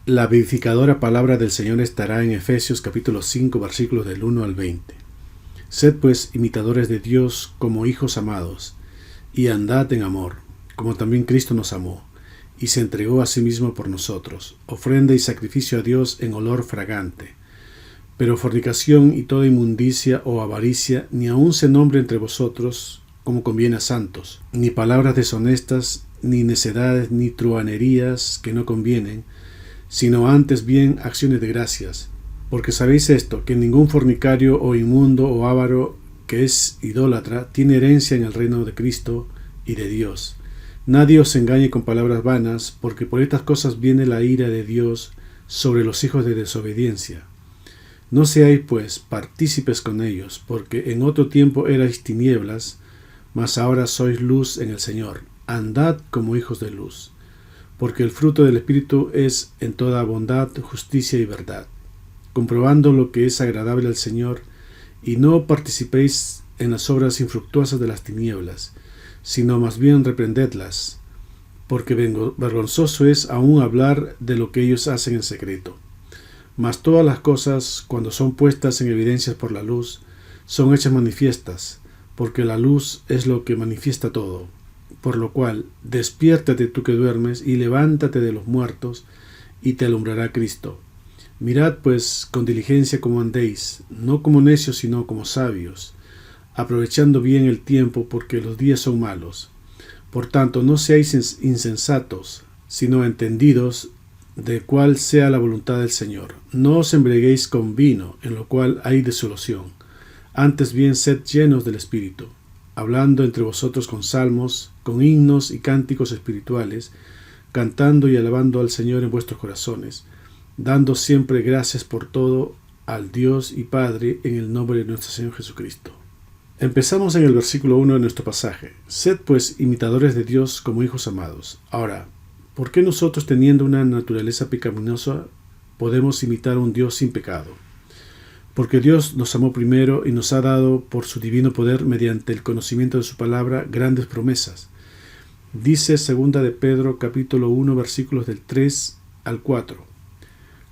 La vivificadora palabra del Señor estará en Efesios capítulo 5 versículos del 1 al 20. Sed pues imitadores de Dios como hijos amados, y andad en amor, como también Cristo nos amó, y se entregó a sí mismo por nosotros, ofrenda y sacrificio a Dios en olor fragante. Pero fornicación y toda inmundicia o avaricia ni aun se nombre entre vosotros, como conviene a santos, ni palabras deshonestas, ni necedades, ni truhanerías que no convienen, sino antes bien acciones de gracias. Porque sabéis esto, que ningún fornicario o inmundo o avaro que es idólatra tiene herencia en el reino de Cristo y de Dios. Nadie os engañe con palabras vanas, porque por estas cosas viene la ira de Dios sobre los hijos de desobediencia. No seáis, pues, partícipes con ellos, porque en otro tiempo erais tinieblas, mas ahora sois luz en el Señor. Andad como hijos de luz, porque el fruto del Espíritu es en toda bondad, justicia y verdad, comprobando lo que es agradable al Señor, y no participéis en las obras infructuosas de las tinieblas, sino más bien reprendedlas, porque vergonzoso es aún hablar de lo que ellos hacen en secreto. Mas todas las cosas, cuando son puestas en evidencia por la luz, son hechas manifiestas, porque la luz es lo que manifiesta todo. Por lo cual, despiértate tú que duermes, y levántate de los muertos, y te alumbrará Cristo. Mirad pues con diligencia cómo andéis, no como necios, sino como sabios, aprovechando bien el tiempo, porque los días son malos. Por tanto, no seáis insensatos, sino entendidos de cuál sea la voluntad del Señor. No os embriaguéis con vino, en lo cual hay disolución. Antes bien sed llenos del Espíritu, hablando entre vosotros con salmos, con himnos y cánticos espirituales, cantando y alabando al Señor en vuestros corazones, dando siempre gracias por todo al Dios y Padre en el nombre de nuestro Señor Jesucristo. Empezamos en el versículo 1 de nuestro pasaje. Sed pues imitadores de Dios como hijos amados. Ahora, ¿por qué nosotros, teniendo una naturaleza pecaminosa, podemos imitar a un Dios sin pecado? Porque Dios nos amó primero y nos ha dado por su divino poder, mediante el conocimiento de su palabra, grandes promesas. Dice 2 de Pedro capítulo 1 versículos del 3 al 4.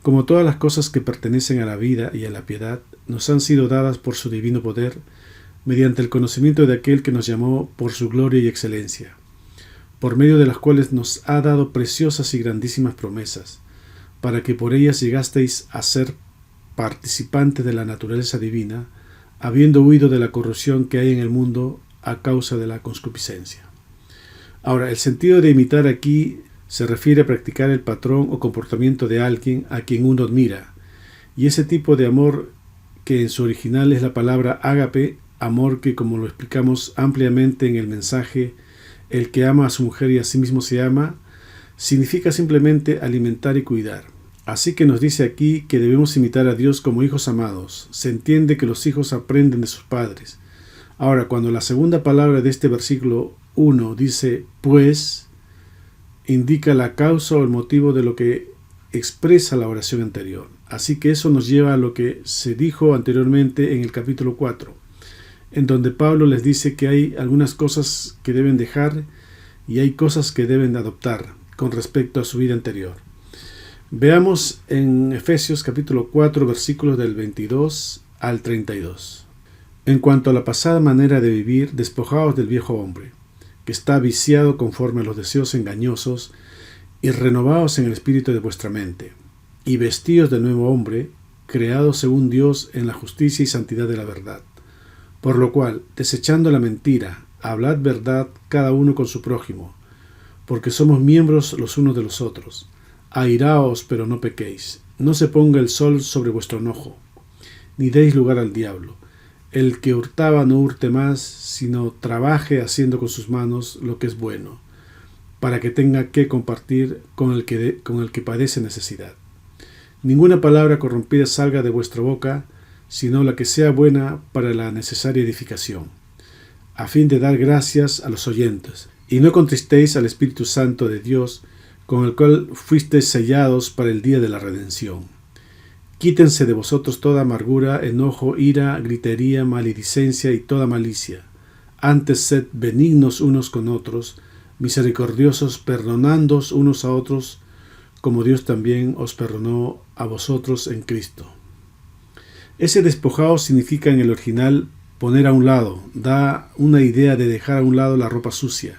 Como todas las cosas que pertenecen a la vida y a la piedad, nos han sido dadas por su divino poder, mediante el conocimiento de aquel que nos llamó por su gloria y excelencia, por medio de las cuales nos ha dado preciosas y grandísimas promesas, para que por ellas llegasteis a ser participantes de la naturaleza divina, habiendo huido de la corrupción que hay en el mundo a causa de la concupiscencia. Ahora, el sentido de imitar aquí se refiere a practicar el patrón o comportamiento de alguien a quien uno admira, y ese tipo de amor que en su original es la palabra ágape, amor que, como lo explicamos ampliamente en el mensaje El que ama a su mujer y a sí mismo se ama, significa simplemente alimentar y cuidar. Así que nos dice aquí que debemos imitar a Dios como hijos amados. Se entiende que los hijos aprenden de sus padres. Ahora, cuando la segunda palabra de este versículo 1 dice pues, indica la causa o el motivo de lo que expresa la oración anterior. Así que eso nos lleva a lo que se dijo anteriormente en el capítulo 4. En donde Pablo les dice que hay algunas cosas que deben dejar y hay cosas que deben adoptar con respecto a su vida anterior. Veamos en Efesios capítulo 4 versículos del 22 al 32. En cuanto a la pasada manera de vivir, despojaos del viejo hombre, que está viciado conforme a los deseos engañosos, y renovaos en el espíritu de vuestra mente, y vestíos del nuevo hombre, creado según Dios en la justicia y santidad de la verdad. Por lo cual, desechando la mentira, hablad verdad cada uno con su prójimo, porque somos miembros los unos de los otros. Airaos, pero no pequéis. No se ponga el sol sobre vuestro enojo, ni deis lugar al diablo. El que hurtaba no hurte más, sino trabaje haciendo con sus manos lo que es bueno, para que tenga que compartir con el que padece necesidad. Ninguna palabra corrompida salga de vuestra boca, sino la que sea buena para la necesaria edificación, a fin de dar gracias a los oyentes. Y no contristéis al Espíritu Santo de Dios, con el cual fuisteis sellados para el día de la redención. Quítense de vosotros toda amargura, enojo, ira, gritería, maledicencia y toda malicia. Antes sed benignos unos con otros, misericordiosos, perdonándoos unos a otros, como Dios también os perdonó a vosotros en Cristo. Ese despojaos significa en el original poner a un lado, da una idea de dejar a un lado la ropa sucia.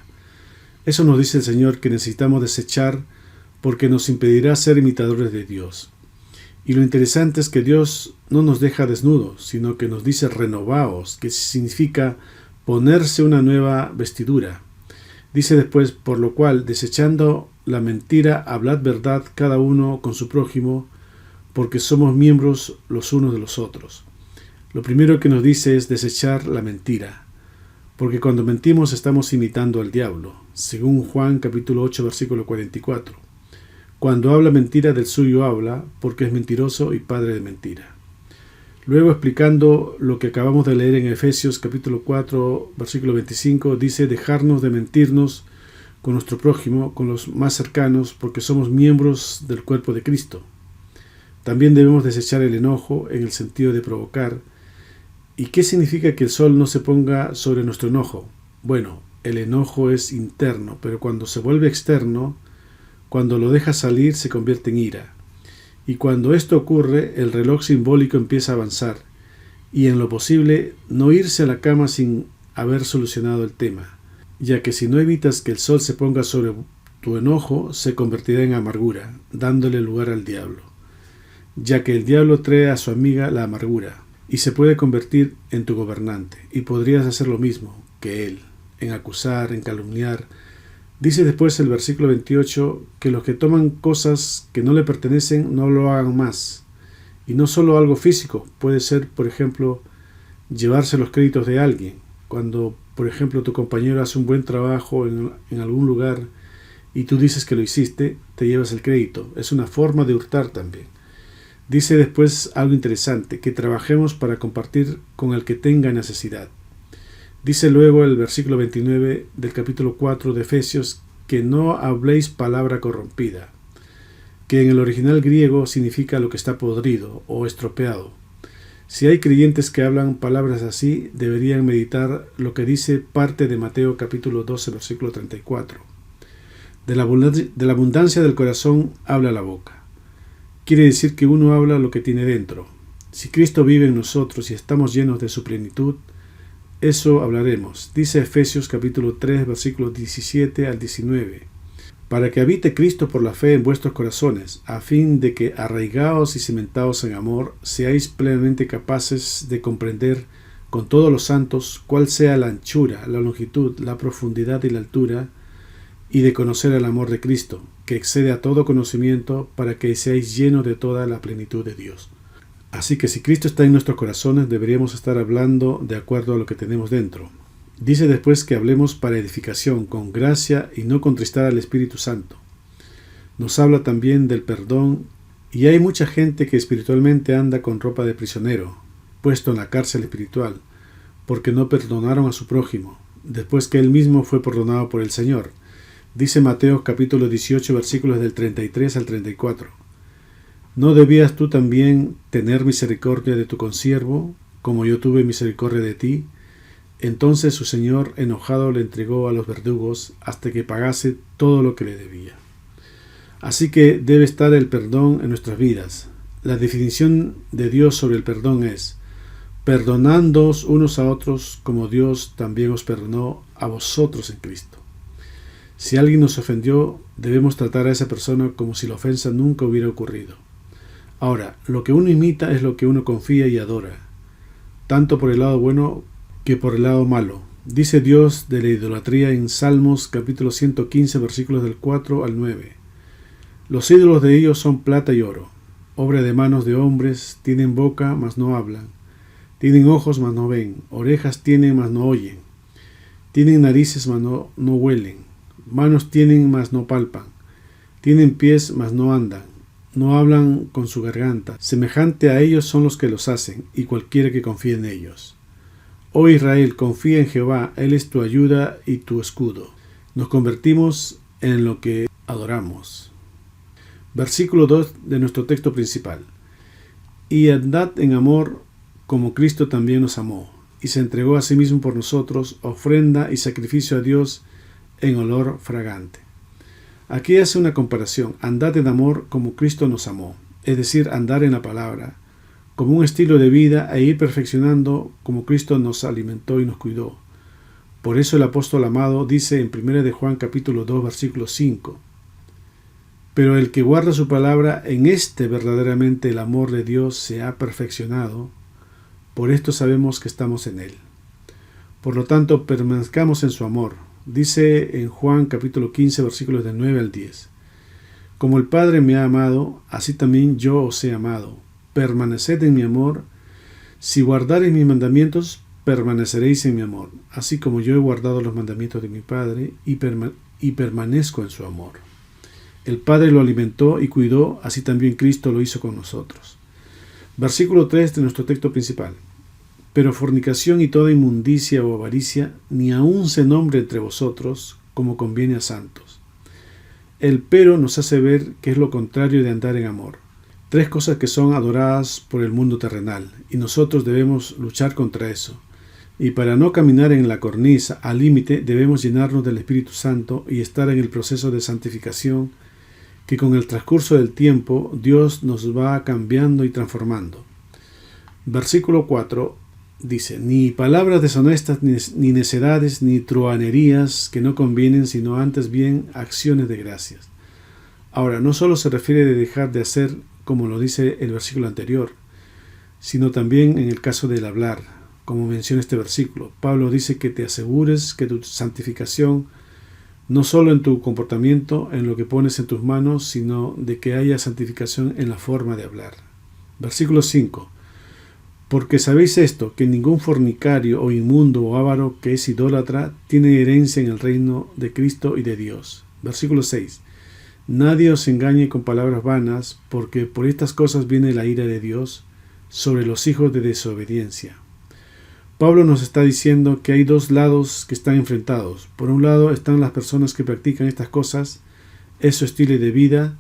Eso nos dice el Señor que necesitamos desechar porque nos impedirá ser imitadores de Dios. Y lo interesante es que Dios no nos deja desnudos, sino que nos dice renovaos, que significa ponerse una nueva vestidura. Dice después, por lo cual, desechando la mentira, hablad verdad cada uno con su prójimo, porque somos miembros los unos de los otros. Lo primero que nos dice es desechar la mentira, porque cuando mentimos estamos imitando al diablo, según Juan capítulo 8, versículo 44. Cuando habla mentira, del suyo habla, porque es mentiroso y padre de mentira. Luego, explicando lo que acabamos de leer en Efesios capítulo 4, versículo 25, dice dejarnos de mentirnos con nuestro prójimo, con los más cercanos, porque somos miembros del cuerpo de Cristo. También debemos desechar el enojo en el sentido de provocar. ¿Y qué significa que el sol no se ponga sobre nuestro enojo? Bueno, el enojo es interno, pero cuando se vuelve externo, cuando lo deja salir, se convierte en ira. Y cuando esto ocurre, el reloj simbólico empieza a avanzar, y en lo posible no irse a la cama sin haber solucionado el tema, ya que si no evitas que el sol se ponga sobre tu enojo, se convertirá en amargura, dándole lugar al diablo, ya que el diablo trae a su amiga la amargura, y se puede convertir en tu gobernante, y podrías hacer lo mismo que él, en acusar, en calumniar. Dice después el versículo 28 que los que toman cosas que no le pertenecen no lo hagan más. Y no solo algo físico, puede ser, por ejemplo, llevarse los créditos de alguien. Cuando, por ejemplo, tu compañero hace un buen trabajo en algún lugar y tú dices que lo hiciste, te llevas el crédito. Es una forma de hurtar también. Dice después algo interesante, que trabajemos para compartir con el que tenga necesidad. Dice luego el versículo 29 del capítulo 4 de Efesios que no habléis palabra corrompida, que en el original griego significa lo que está podrido o estropeado. Si hay creyentes que hablan palabras así, deberían meditar lo que dice parte de Mateo capítulo 12 versículo 34. De la abundancia del corazón habla la boca. Quiere decir que uno habla lo que tiene dentro. Si Cristo vive en nosotros y estamos llenos de su plenitud, eso hablaremos. Dice Efesios capítulo 3, versículos 17 al 19. Para que habite Cristo por la fe en vuestros corazones, a fin de que, arraigados y cimentados en amor, seáis plenamente capaces de comprender con todos los santos cuál sea la anchura, la longitud, la profundidad y la altura, y de conocer el amor de Cristo, que excede a todo conocimiento, para que seáis llenos de toda la plenitud de Dios. Así que si Cristo está en nuestros corazones, deberíamos estar hablando de acuerdo a lo que tenemos dentro. Dice después que hablemos para edificación, con gracia y no contristar al Espíritu Santo. Nos habla también del perdón, y hay mucha gente que espiritualmente anda con ropa de prisionero, puesto en la cárcel espiritual, porque no perdonaron a su prójimo, después que él mismo fue perdonado por el Señor. Dice Mateo capítulo 18 versículos del 33 al 34. ¿No debías tú también tener misericordia de tu consiervo, como yo tuve misericordia de ti? Entonces su señor, enojado, le entregó a los verdugos hasta que pagase todo lo que le debía. Así que debe estar el perdón en nuestras vidas. La definición de Dios sobre el perdón es: perdonándoos unos a otros como Dios también os perdonó a vosotros en Cristo. Si alguien nos ofendió, debemos tratar a esa persona como si la ofensa nunca hubiera ocurrido. Ahora, lo que uno imita es lo que uno confía y adora, tanto por el lado bueno que por el lado malo. Dice Dios de la idolatría en Salmos capítulo 115 versículos del 4 al 9. Los ídolos de ellos son plata y oro, obra de manos de hombres, tienen boca, mas no hablan, tienen ojos, mas no ven, orejas tienen, mas no oyen, tienen narices, mas no huelen, manos tienen, mas no palpan, tienen pies, mas no andan, no hablan con su garganta. Semejante a ellos son los que los hacen, y cualquiera que confíe en ellos. Oh Israel, confía en Jehová, Él es tu ayuda y tu escudo. Nos convertimos en lo que adoramos. Versículo 2 de nuestro texto principal. Y andad en amor como Cristo también nos amó, y se entregó a sí mismo por nosotros, ofrenda y sacrificio a Dios en olor fragante. Aquí hace una comparación: andad en amor como Cristo nos amó, es decir, andar en la palabra, como un estilo de vida e ir perfeccionando como Cristo nos alimentó y nos cuidó. Por eso el apóstol amado dice en 1 de Juan capítulo 2 versículo 5: pero el que guarda su palabra, en este verdaderamente el amor de Dios se ha perfeccionado, por esto sabemos que estamos en él. Por lo tanto, permanezcamos en su amor. Dice en Juan capítulo 15 versículos del 9 al 10: como el Padre me ha amado, así también yo os he amado. Permaneced en mi amor. Si guardareis mis mandamientos, permaneceréis en mi amor, así como yo he guardado los mandamientos de mi Padre y permanezco en su amor. El Padre lo alimentó y cuidó, así también Cristo lo hizo con nosotros. Versículo 3 de nuestro texto principal: pero fornicación y toda inmundicia o avaricia, ni aun se nombre entre vosotros, como conviene a santos. El pero nos hace ver que es lo contrario de andar en amor. Tres cosas que son adoradas por el mundo terrenal, y nosotros debemos luchar contra eso. Y para no caminar en la cornisa al límite, debemos llenarnos del Espíritu Santo y estar en el proceso de santificación que con el transcurso del tiempo Dios nos va cambiando y transformando. Versículo 4 dice: ni palabras deshonestas, ni necedades, ni truhanerías que no convienen, sino antes bien acciones de gracias. Ahora, no solo se refiere de dejar de hacer, como lo dice el versículo anterior, sino también en el caso del hablar, como menciona este versículo. Pablo dice que te asegures que tu santificación, no solo en tu comportamiento, en lo que pones en tus manos, sino de que haya santificación en la forma de hablar. Versículo 5: porque sabéis esto, que ningún fornicario o inmundo o avaro que es idólatra tiene herencia en el reino de Cristo y de Dios. Versículo 6: nadie os engañe con palabras vanas, porque por estas cosas viene la ira de Dios sobre los hijos de desobediencia. Pablo nos está diciendo que hay dos lados que están enfrentados. Por un lado están las personas que practican estas cosas, es su estilo de vida,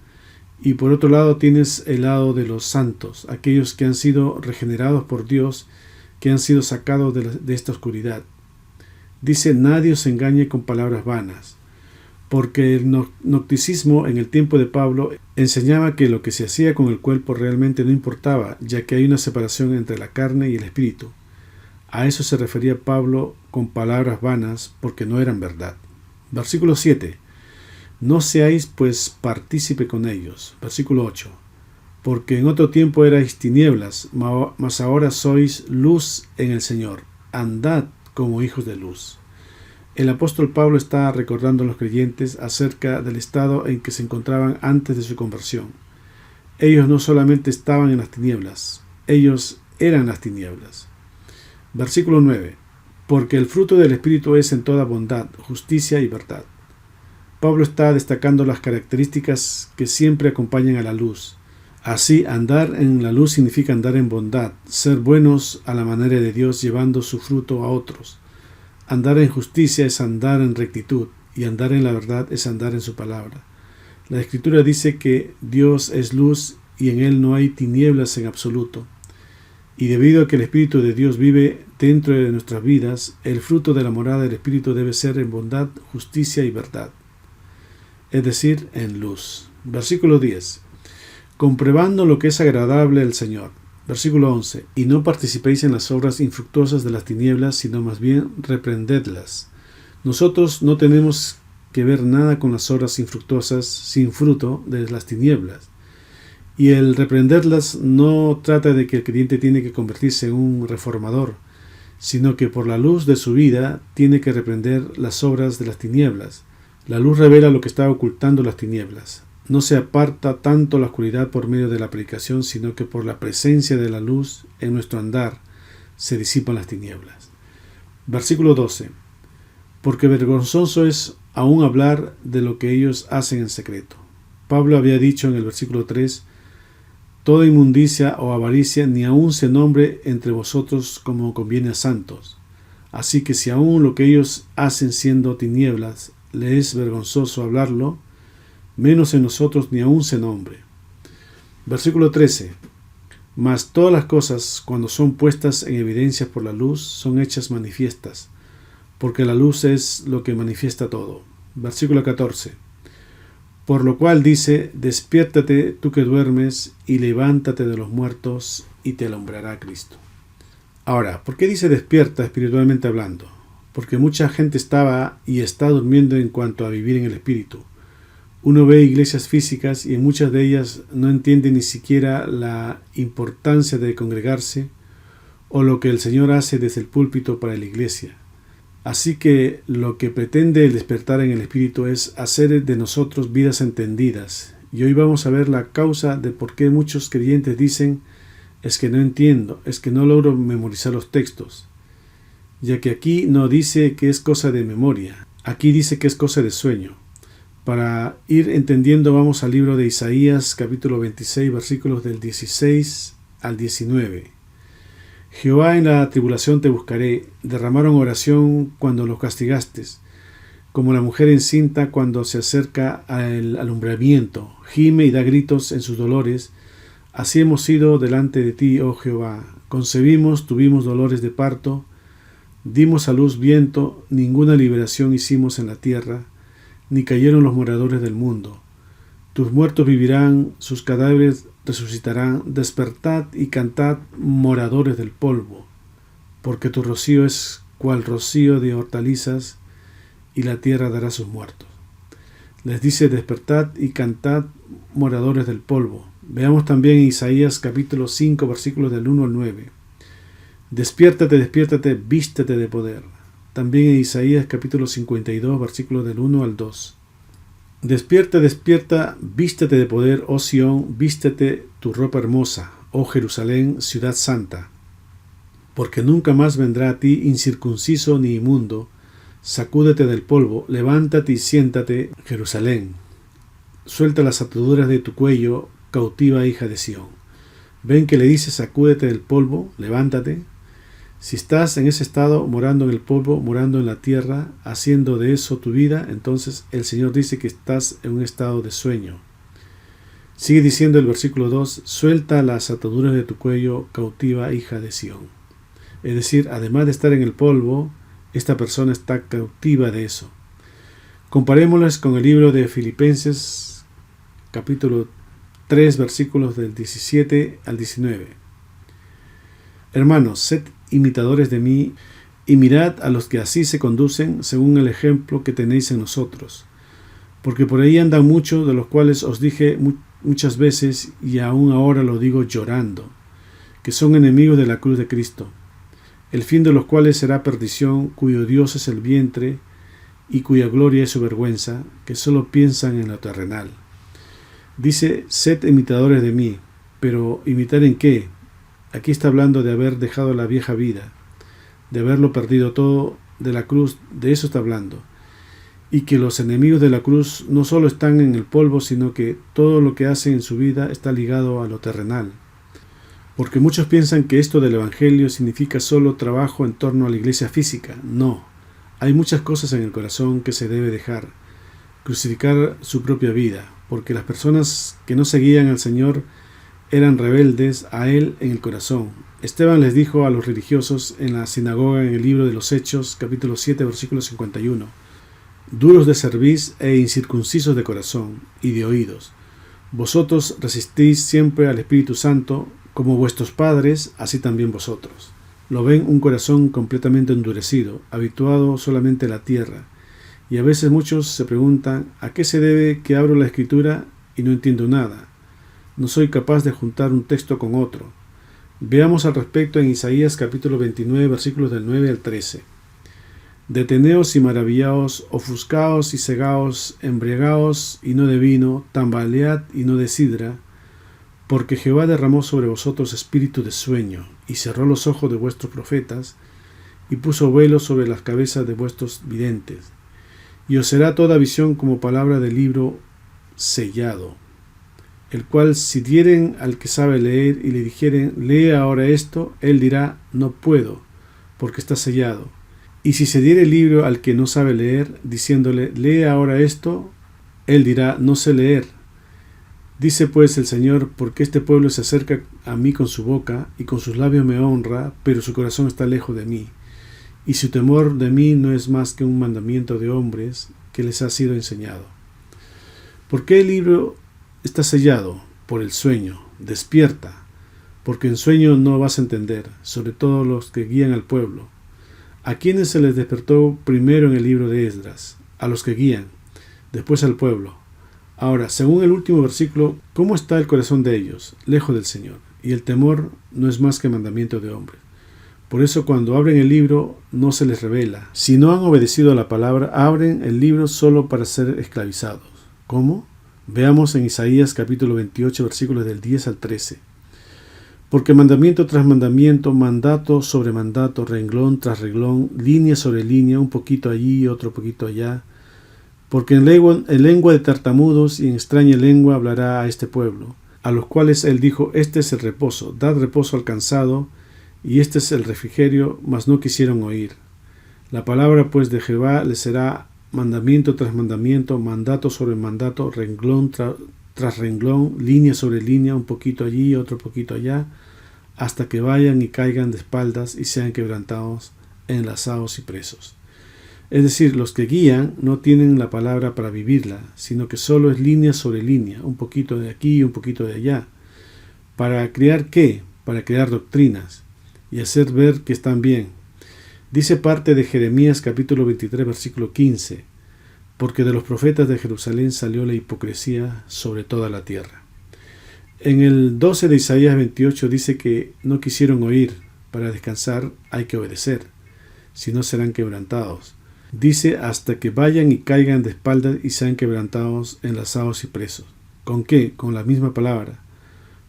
y por otro lado tienes el lado de los santos, aquellos que han sido regenerados por Dios, que han sido sacados de esta oscuridad. Dice: nadie os engañe con palabras vanas, porque el gnosticismo en el tiempo de Pablo enseñaba que lo que se hacía con el cuerpo realmente no importaba, ya que hay una separación entre la carne y el espíritu. A eso se refería Pablo con palabras vanas, porque no eran verdad. Versículo 7: no seáis pues partícipe con ellos. Versículo 8: porque en otro tiempo erais tinieblas, mas ahora sois luz en el Señor. Andad como hijos de luz. El apóstol Pablo está recordando a los creyentes acerca del estado en que se encontraban antes de su conversión. Ellos no solamente estaban en las tinieblas, ellos eran las tinieblas. Versículo 9: porque el fruto del Espíritu es en toda bondad, justicia y verdad. Pablo está destacando las características que siempre acompañan a la luz. Así, andar en la luz significa andar en bondad, ser buenos a la manera de Dios, llevando su fruto a otros. Andar en justicia es andar en rectitud, y andar en la verdad es andar en su palabra. La Escritura dice que Dios es luz y en él no hay tinieblas en absoluto. Y debido a que el Espíritu de Dios vive dentro de nuestras vidas, el fruto de la morada del Espíritu debe ser en bondad, justicia y verdad, es decir, en luz. Versículo 10: comprobando lo que es agradable al Señor. Versículo 11: y no participéis en las obras infructuosas de las tinieblas, sino más bien reprendedlas. Nosotros no tenemos que ver nada con las obras infructuosas sin fruto de las tinieblas. Y el reprenderlas no trata de que el creyente tiene que convertirse en un reformador, sino que por la luz de su vida tiene que reprender las obras de las tinieblas. La luz revela lo que está ocultando las tinieblas. No se aparta tanto la oscuridad por medio de la predicación, sino que por la presencia de la luz en nuestro andar se disipan las tinieblas. Versículo 12: porque vergonzoso es aún hablar de lo que ellos hacen en secreto. Pablo había dicho en el versículo 3: toda inmundicia o avaricia ni aun se nombre entre vosotros como conviene a santos. Así que si aún lo que ellos hacen siendo tinieblas le es vergonzoso hablarlo, menos en nosotros ni aun se nombre. Versículo 13: mas todas las cosas, cuando son puestas en evidencia por la luz, son hechas manifiestas, porque la luz es lo que manifiesta todo. Versículo 14: Por lo cual dice: despiértate tú que duermes, y levántate de los muertos, y te alumbrará Cristo. Ahora, ¿por qué dice despierta espiritualmente hablando? Porque mucha gente estaba y está durmiendo en cuanto a vivir en el espíritu. Uno ve iglesias físicas y en muchas de ellas no entiende ni siquiera la importancia de congregarse o lo que el Señor hace desde el púlpito para la iglesia. Así que lo que pretende el despertar en el espíritu es hacer de nosotros vidas entendidas. Y hoy vamos a ver la causa de por qué muchos creyentes dicen: es que no entiendo, es que no logro memorizar los textos. Ya que aquí no dice que es cosa de memoria, aquí dice que es cosa de sueño. Para ir entendiendo, vamos al libro de Isaías, capítulo 26, versículos del 16 al 19. Jehová, en la tribulación te buscaré, derramaron oración cuando los castigaste, como la mujer encinta cuando se acerca al alumbramiento, gime y da gritos en sus dolores. Así hemos sido delante de ti, oh Jehová. Concebimos, tuvimos dolores de parto, dimos a luz viento, ninguna liberación hicimos en la tierra, ni cayeron los moradores del mundo. Tus muertos vivirán, sus cadáveres resucitarán. Despertad y cantad, moradores del polvo, porque tu rocío es cual rocío de hortalizas, y la tierra dará sus muertos. Les dice: despertad y cantad, moradores del polvo. Veamos también Isaías capítulo 5, versículos del 1 al 9. Despiértate, despiértate, vístete de poder. También en Isaías capítulo 52, versículos del 1 al 2. Despierta, despierta, vístete de poder, oh Sión, vístete tu ropa hermosa, oh Jerusalén, ciudad santa. Porque nunca más vendrá a ti incircunciso ni inmundo. Sacúdete del polvo, levántate y siéntate, Jerusalén. Suelta las ataduras de tu cuello, cautiva hija de Sión. ¿Ven que le dice sacúdete del polvo, levántate? Si estás en ese estado, morando en el polvo, morando en la tierra, haciendo de eso tu vida, entonces el Señor dice que estás en un estado de sueño. Sigue diciendo el versículo 2, suelta las ataduras de tu cuello, cautiva hija de Sión. Es decir, además de estar en el polvo, esta persona está cautiva de eso. Comparémoslas con el libro de Filipenses, capítulo 3, versículos del 17 al 19. Hermanos, sed imitadores de mí, y mirad a los que así se conducen según el ejemplo que tenéis en nosotros. Porque por ahí andan muchos, de los cuales os dije muchas veces, y aún ahora lo digo llorando, que son enemigos de la cruz de Cristo, el fin de los cuales será perdición, cuyo Dios es el vientre, y cuya gloria es su vergüenza, que solo piensan en lo terrenal. Dice: sed imitadores de mí, pero ¿imitar en qué? Aquí está hablando de haber dejado la vieja vida, de haberlo perdido todo, de la cruz, de eso está hablando. Y que los enemigos de la cruz no solo están en el polvo, sino que todo lo que hacen en su vida está ligado a lo terrenal. Porque muchos piensan que esto del Evangelio significa solo trabajo en torno a la iglesia física. No, hay muchas cosas en el corazón que se debe dejar, crucificar su propia vida, porque las personas que no seguían al Señor eran rebeldes a Él en el corazón. Esteban les dijo a los religiosos en la sinagoga en el libro de los Hechos, capítulo 7, versículo 51, duros de cerviz e incircuncisos de corazón y de oídos, vosotros resistís siempre al Espíritu Santo, como vuestros padres, así también vosotros. Lo ven un corazón completamente endurecido, habituado solamente a la tierra, y a veces muchos se preguntan: ¿a qué se debe que abro la Escritura y no entiendo nada? No soy capaz de juntar un texto con otro. Veamos al respecto en Isaías capítulo 29, versículos del 9 al 13. Deteneos y maravillaos, ofuscaos y cegaos, embriagaos y no de vino, tambalead y no de sidra, porque Jehová derramó sobre vosotros espíritu de sueño, y cerró los ojos de vuestros profetas, y puso velos sobre las cabezas de vuestros videntes, y os será toda visión como palabra del libro sellado, el cual si dieren al que sabe leer y le dijeren: lee ahora esto, él dirá: no puedo, porque está sellado. Y si se diere el libro al que no sabe leer, diciéndole: lee ahora esto, él dirá: no sé leer. Dice pues el Señor: porque este pueblo se acerca a mí con su boca, y con sus labios me honra, pero su corazón está lejos de mí, y su temor de mí no es más que un mandamiento de hombres que les ha sido enseñado. ¿Por qué el libro está sellado? Por el sueño. Despierta, porque en sueño no vas a entender, sobre todo los que guían al pueblo. ¿A quienes se les despertó primero en el libro de Esdras? A los que guían, después al pueblo. Ahora, según el último versículo, ¿cómo está el corazón de ellos? Lejos del Señor. Y el temor no es más que mandamiento de hombres. Por eso cuando abren el libro no se les revela. Si no han obedecido a la palabra, abren el libro solo para ser esclavizados. ¿Cómo? Veamos en Isaías capítulo 28 versículos del 10 al 13. Porque mandamiento tras mandamiento, mandato sobre mandato, renglón tras renglón, línea sobre línea, un poquito allí y otro poquito allá. Porque en lengua de tartamudos y en extraña lengua hablará a este pueblo, a los cuales él dijo, este es el reposo, dad reposo al cansado, y este es el refrigerio, mas no quisieron oír. La palabra pues de Jehová les será mandamiento tras mandamiento, mandato sobre mandato, renglón tras renglón, línea sobre línea, un poquito allí, otro poquito allá, hasta que vayan y caigan de espaldas y sean quebrantados, enlazados y presos. Es decir, los que guían no tienen la palabra para vivirla, sino que solo es línea sobre línea, un poquito de aquí y un poquito de allá. ¿Para crear qué? Para crear doctrinas y hacer ver que están bien. Dice parte de Jeremías capítulo 23 versículo 15, porque de los profetas de Jerusalén salió la hipocresía sobre toda la tierra. En el 12 de Isaías 28 dice que no quisieron oír, para descansar hay que obedecer, si no serán quebrantados. Dice hasta que vayan y caigan de espaldas y sean quebrantados, enlazados y presos. ¿Con qué? Con la misma palabra.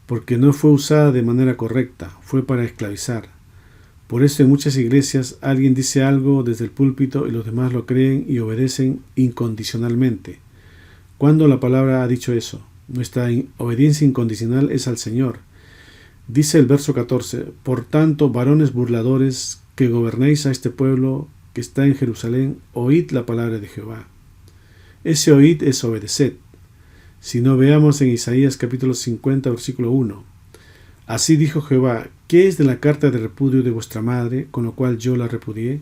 Porque no fue usada de manera correcta, fue para esclavizar. Por eso en muchas iglesias alguien dice algo desde el púlpito y los demás lo creen y obedecen incondicionalmente. ¿Cuándo la palabra ha dicho eso? Nuestra obediencia incondicional es al Señor. Dice el verso 14, por tanto, varones burladores que gobernéis a este pueblo que está en Jerusalén, oíd la palabra de Jehová. Ese oíd es obedeced. Si no, veamos en Isaías capítulo 50 versículo 1. Así dijo Jehová, ¿qué es de la carta de repudio de vuestra madre, con lo cual yo la repudié?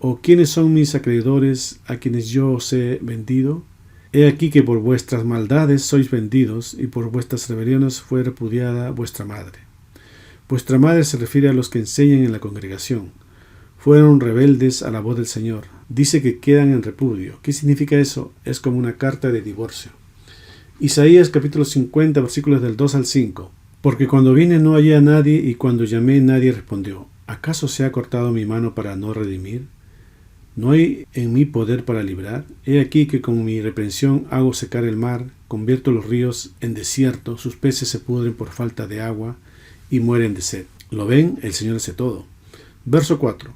¿O quiénes son mis acreedores a quienes yo os he vendido? He aquí que por vuestras maldades sois vendidos, y por vuestras rebeliones fue repudiada vuestra madre. Vuestra madre se refiere a los que enseñan en la congregación. Fueron rebeldes a la voz del Señor. Dice que quedan en repudio. ¿Qué significa eso? Es como una carta de divorcio. Isaías capítulo 50 versículos del 2 al 5. Porque cuando vine no hallé a nadie y cuando llamé nadie respondió. ¿Acaso se ha cortado mi mano para no redimir? ¿No hay en mí poder para librar? He aquí que con mi reprensión hago secar el mar, convierto los ríos en desierto, sus peces se pudren por falta de agua y mueren de sed. ¿Lo ven? El Señor hace todo. Verso 4.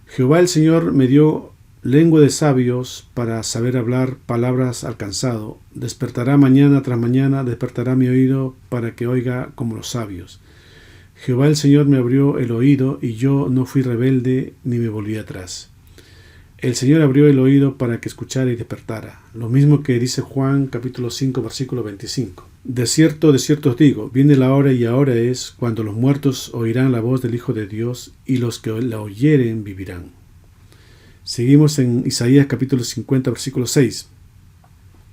Jehová el Señor me dio lengua de sabios para saber hablar palabras al cansado. Despertará mañana tras mañana, despertará mi oído para que oiga como los sabios. Jehová el Señor me abrió el oído y yo no fui rebelde ni me volví atrás. El Señor abrió el oído para que escuchara y despertara. Lo mismo que dice Juan capítulo 5 versículo 25. De cierto os digo, viene la hora y ahora es, cuando los muertos oirán la voz del Hijo de Dios y los que la oyeren vivirán. Seguimos en Isaías capítulo 50 versículo 6.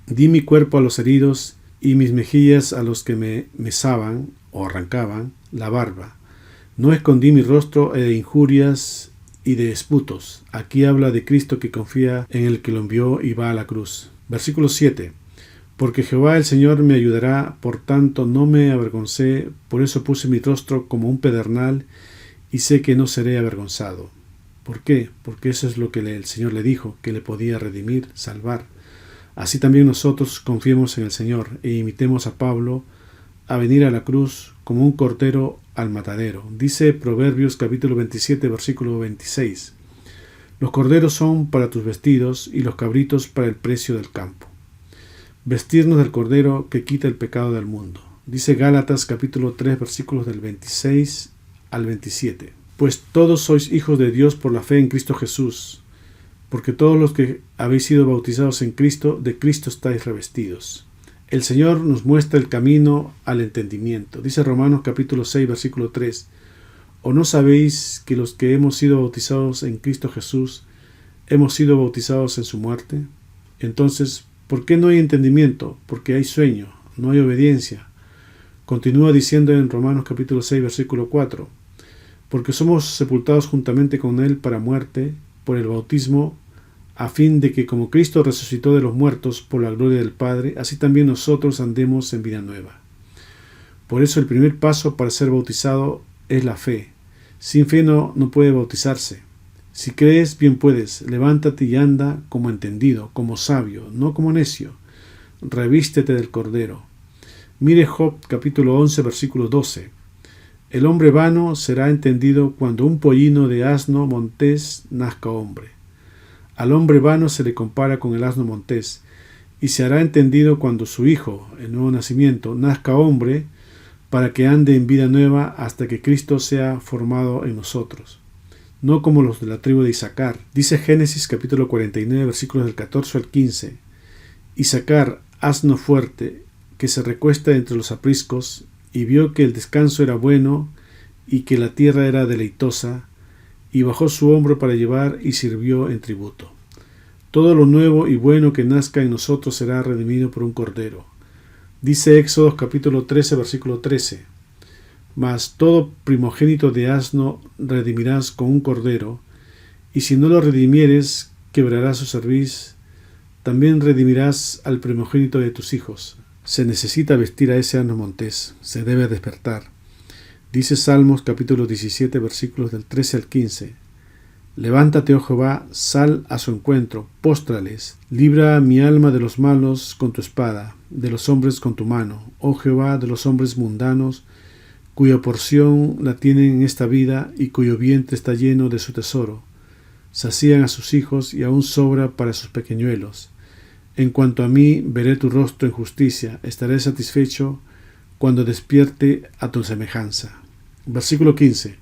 Di mi cuerpo a los heridos y mis mejillas a los que me mesaban o arrancaban la barba. No escondí mi rostro de injurias y de esputos. Aquí habla de Cristo que confía en el que lo envió y va a la cruz. Versículo 7. Porque Jehová el Señor me ayudará, por tanto no me avergoncé, por eso puse mi rostro como un pedernal y sé que no seré avergonzado. ¿Por qué? Porque eso es lo que el Señor le dijo, que le podía redimir, salvar. Así también nosotros confiemos en el Señor e imitemos a Pablo a venir a la cruz como un cordero al matadero. Dice Proverbios capítulo 27 versículo 26. Los corderos son para tus vestidos y los cabritos para el precio del campo. Vestirnos del cordero que quita el pecado del mundo. Dice Gálatas capítulo 3 versículos del 26 al 27. Pues todos sois hijos de Dios por la fe en Cristo Jesús, porque todos los que habéis sido bautizados en Cristo, de Cristo estáis revestidos. El Señor nos muestra el camino al entendimiento. Dice Romanos capítulo 6 versículo 3. ¿O no sabéis que los que hemos sido bautizados en Cristo Jesús, hemos sido bautizados en su muerte? Entonces, ¿Por qué no hay entendimiento? Porque hay sueño, no hay obediencia. Continúa diciendo en Romanos capítulo 6, versículo 4, porque somos sepultados juntamente con Él para muerte por el bautismo, a fin de que como Cristo resucitó de los muertos por la gloria del Padre, así también nosotros andemos en vida nueva. Por eso el primer paso para ser bautizado es la fe. Sin fe no puede bautizarse. Si crees, bien puedes. Levántate y anda como entendido, como sabio, no como necio. Revístete del Cordero. Mire Job capítulo 11, versículo 12. El hombre vano será entendido cuando un pollino de asno montés nazca hombre. Al hombre vano se le compara con el asno montés, y se hará entendido cuando su hijo, el nuevo nacimiento, nazca hombre, para que ande en vida nueva hasta que Cristo sea formado en nosotros. No como los de la tribu de Isaacar. Dice Génesis capítulo 49, versículos del 14 al 15. Isaacar, asno fuerte, que se recuesta entre los apriscos, y vio que el descanso era bueno, y que la tierra era deleitosa, y bajó su hombro para llevar y sirvió en tributo. Todo lo nuevo y bueno que nazca en nosotros será redimido por un cordero. Dice Éxodo capítulo 13, versículo 13. Mas todo primogénito de asno redimirás con un cordero, y si no lo redimieres, quebrarás su cerviz. También redimirás al primogénito de tus hijos. Se necesita vestir a ese asno montés, se debe despertar. Dice Salmos capítulo 17, versículos del 13 al 15. Levántate, oh Jehová, sal a su encuentro, póstrales. Libra mi alma de los malos con tu espada, de los hombres con tu mano. Oh Jehová, de los hombres mundanos, cuya porción la tienen en esta vida y cuyo vientre está lleno de su tesoro. Sacían a sus hijos y aún sobra para sus pequeñuelos. En cuanto a mí, veré tu rostro en justicia, estaré satisfecho cuando despierte a tu semejanza. Versículo 15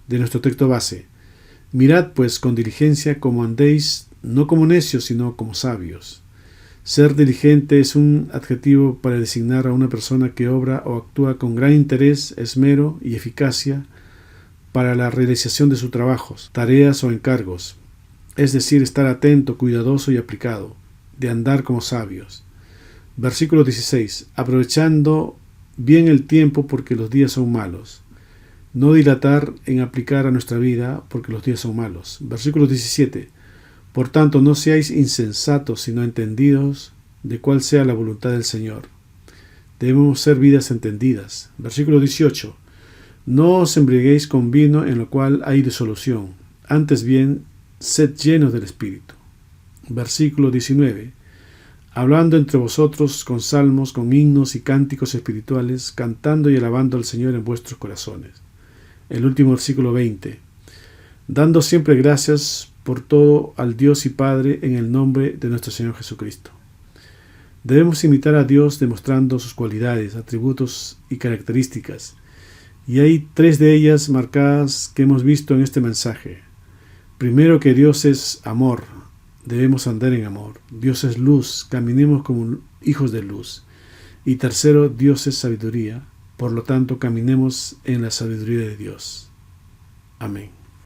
de nuestro texto base. Mirad pues con diligencia cómo andéis, no como necios, sino como sabios. Ser diligente es un adjetivo para designar a una persona que obra o actúa con gran interés, esmero y eficacia para la realización de sus trabajos, tareas o encargos, es decir, estar atento, cuidadoso y aplicado, de andar como sabios. Versículo 16. Aprovechando bien el tiempo porque los días son malos. No dilatar en aplicar a nuestra vida porque los días son malos. Versículo 17. Por tanto, no seáis insensatos, sino entendidos de cuál sea la voluntad del Señor. Debemos ser vidas entendidas. Versículo 18. No os embriaguéis con vino en lo cual hay disolución. Antes bien, sed llenos del Espíritu. Versículo 19. Hablando entre vosotros con salmos, con himnos y cánticos espirituales, cantando y alabando al Señor en vuestros corazones. El último versículo 20. Dando siempre gracias por todo al Dios y Padre en el nombre de nuestro Señor Jesucristo. Debemos imitar a Dios demostrando sus cualidades, atributos y características. Y hay 3 de ellas marcadas que hemos visto en este mensaje. Primero, que Dios es amor. Debemos andar en amor. Dios es luz, caminemos como hijos de luz. Y tercero, Dios es sabiduría, por lo tanto caminemos en la sabiduría de Dios. Amén.